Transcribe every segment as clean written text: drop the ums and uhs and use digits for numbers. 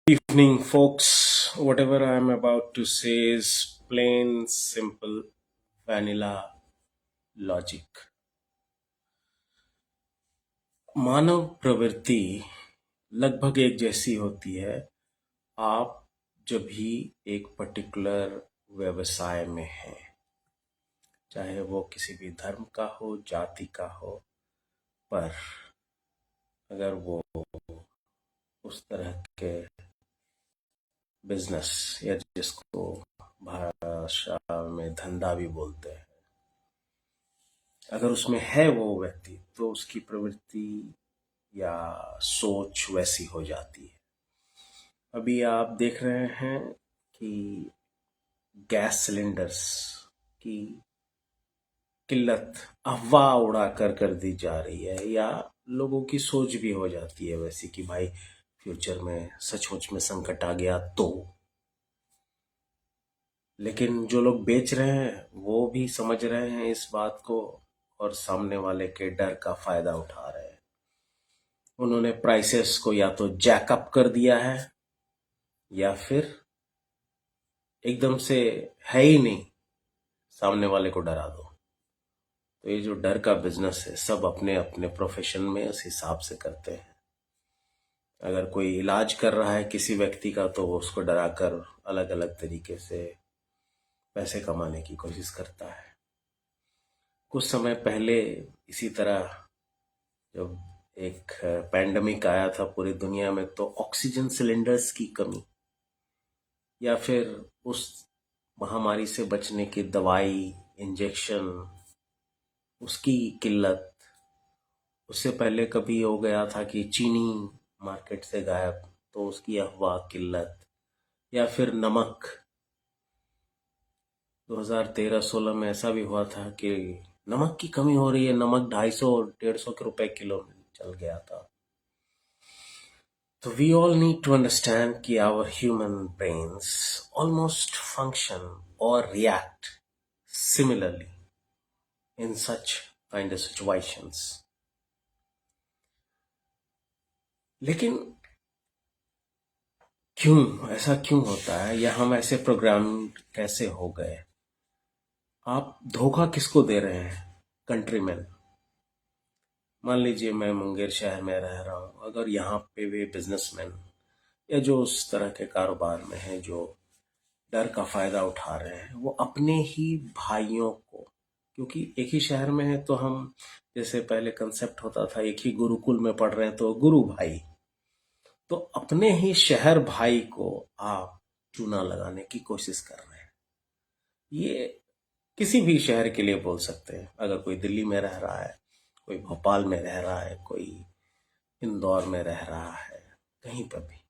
Evening, folks. Whatever I'm about to say is plain, simple, vanilla logic. मानव प्रवृत्ति लगभग एक जैसी होती है। आप जब भी एक पर्टिकुलर व्यवसाय में हैं, चाहे वो किसी भी धर्म का हो, जाति का हो, पर अगर वो उस तरह के बिजनेस या जिसको भाषा में धंधा भी बोलते हैं, अगर उसमें है वो व्यक्ति, तो उसकी प्रवृत्ति या सोच वैसी हो जाती है। अभी आप देख रहे हैं कि गैस सिलेंडर्स की किल्लत अफवाह उड़ा कर दी जा रही है, या लोगों की सोच भी हो जाती है वैसी कि भाई फ्यूचर में सचमुच में संकट आ गया तो। लेकिन जो लोग बेच रहे हैं वो भी समझ रहे हैं इस बात को, और सामने वाले के डर का फायदा उठा रहे हैं। उन्होंने प्राइसेस को या तो जैकअप कर दिया है, या फिर एकदम से है ही नहीं, सामने वाले को डरा दो। तो ये जो डर का बिजनेस है, सब अपने अपने प्रोफेशन में उस हिसाब से करते हैं। अगर कोई इलाज कर रहा है किसी व्यक्ति का, तो वो उसको डराकर अलग अलग तरीके से पैसे कमाने की कोशिश करता है। कुछ समय पहले इसी तरह जब एक पैंडेमिक आया था पूरी दुनिया में, तो ऑक्सीजन सिलेंडर्स की कमी या फिर उस महामारी से बचने की दवाई, इंजेक्शन, उसकी किल्लत। उससे पहले कभी हो गया था कि चीनी मार्केट से गायब, तो उसकी अफवाह, किल्लत। या फिर नमक, 2013-16 में ऐसा भी हुआ था कि नमक की कमी हो रही है, नमक 250-150 के रुपए किलो में चल गया था। So we all need to understand कि our human brains almost function or react similarly in such kind of situations. लेकिन क्यों ऐसा क्यों होता है, या हम ऐसे प्रोग्राम कैसे हो गए? आप धोखा किसको दे रहे हैं? कंट्रीमैन। मान लीजिए मैं मुंगेर शहर में रह रहा हूँ, अगर यहाँ पे वे बिजनेसमैन या जो उस तरह के कारोबार में हैं, जो डर का फायदा उठा रहे हैं, वो अपने ही भाइयों को, क्योंकि एक ही शहर में है, तो हम, जैसे पहले कंसेप्ट होता था एक ही गुरुकुल में पढ़ रहे हैं तो गुरु भाई, तो अपने ही शहर भाई को आप चूना लगाने की कोशिश कर रहे हैं। ये किसी भी शहर के लिए बोल सकते हैं। अगर कोई दिल्ली में रह रहा है, कोई भोपाल में रह रहा है, कोई इंदौर में रह रहा है, कहीं पर भी।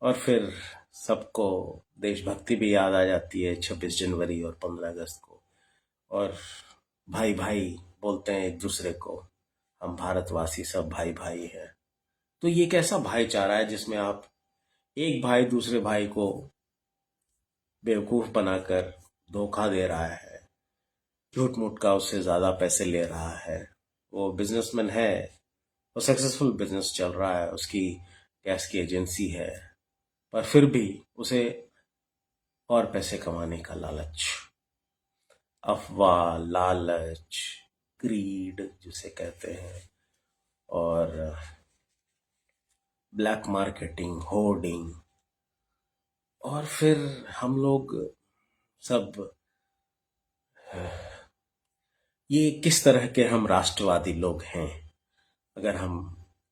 और फिर सबको देशभक्ति भी याद आ जाती है 26 जनवरी और 15 अगस्त को, और भाई भाई बोलते हैं एक दूसरे को, हम भारतवासी सब भाई भाई हैं। तो ये कैसा भाईचारा है जिसमें आप एक भाई दूसरे भाई को बेवकूफ बनाकर धोखा दे रहा है, झूठ मूठ का उससे ज्यादा पैसे ले रहा है। वो बिजनेसमैन है, वो सक्सेसफुल बिजनेस चल रहा है, उसकी गैस की एजेंसी है, पर फिर भी उसे और पैसे कमाने का लालच, अफवाह, लालच, ग्रीड जिसे कहते हैं, और ब्लैक मार्केटिंग, होर्डिंग। और फिर हम लोग सब, ये किस तरह के हम राष्ट्रवादी लोग हैं अगर हम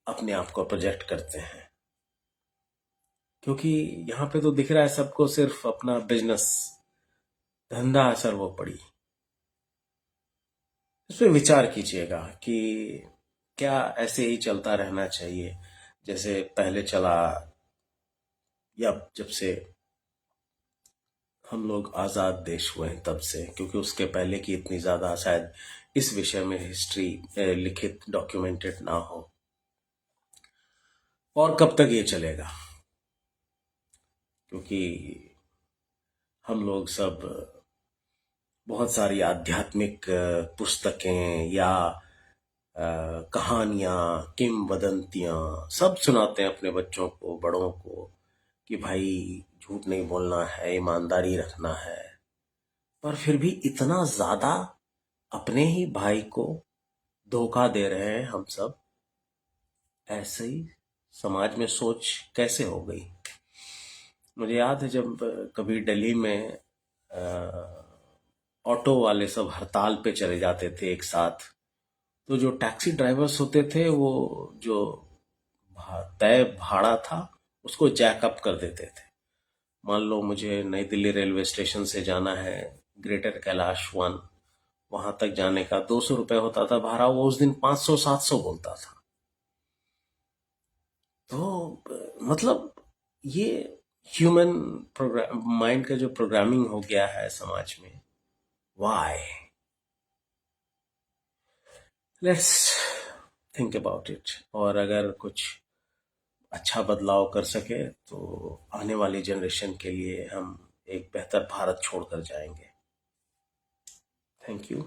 अपने आप को प्रोजेक्ट करते हैं? क्योंकि यहाँ पे तो दिख रहा है सबको सिर्फ अपना बिजनेस, धंधा सर्वोपरि। इस पे विचार कीजिएगा कि क्या ऐसे ही चलता रहना चाहिए जैसे पहले चला, या जब से हम लोग आजाद देश हुए हैं तब से? क्योंकि उसके पहले की इतनी ज्यादा शायद इस विषय में हिस्ट्री लिखित, डॉक्यूमेंटेड ना हो। और कब तक ये चलेगा? क्योंकि हम लोग सब बहुत सारी आध्यात्मिक पुस्तकें या कहानियाँ, किंवदंतियाँ सब सुनाते हैं अपने बच्चों को, बड़ों को, कि भाई झूठ नहीं बोलना है, ईमानदारी रखना है। पर फिर भी इतना ज़्यादा अपने ही भाई को धोखा दे रहे हैं हम सब। ऐसे ही समाज में सोच कैसे हो गई। मुझे याद है जब कभी दिल्ली में ऑटो वाले सब हड़ताल पे चले जाते थे एक साथ, तो जो टैक्सी ड्राइवर्स होते थे वो जो तय भाड़ा था उसको जैकअप कर देते थे। मान लो मुझे नई दिल्ली रेलवे स्टेशन से जाना है ग्रेटर कैलाश वन, वहां तक जाने का 200 रुपये होता था भाड़ा, वो उस दिन 500-700 बोलता था। तो मतलब ये ह्यूमन प्रोग्राम माइंड का जो प्रोग्रामिंग हो गया है समाज में, why, let's think about it. और अगर कुछ अच्छा बदलाव कर सके तो आने वाली जनरेशन के लिए हम एक बेहतर भारत छोड़कर जाएंगे। Thank you.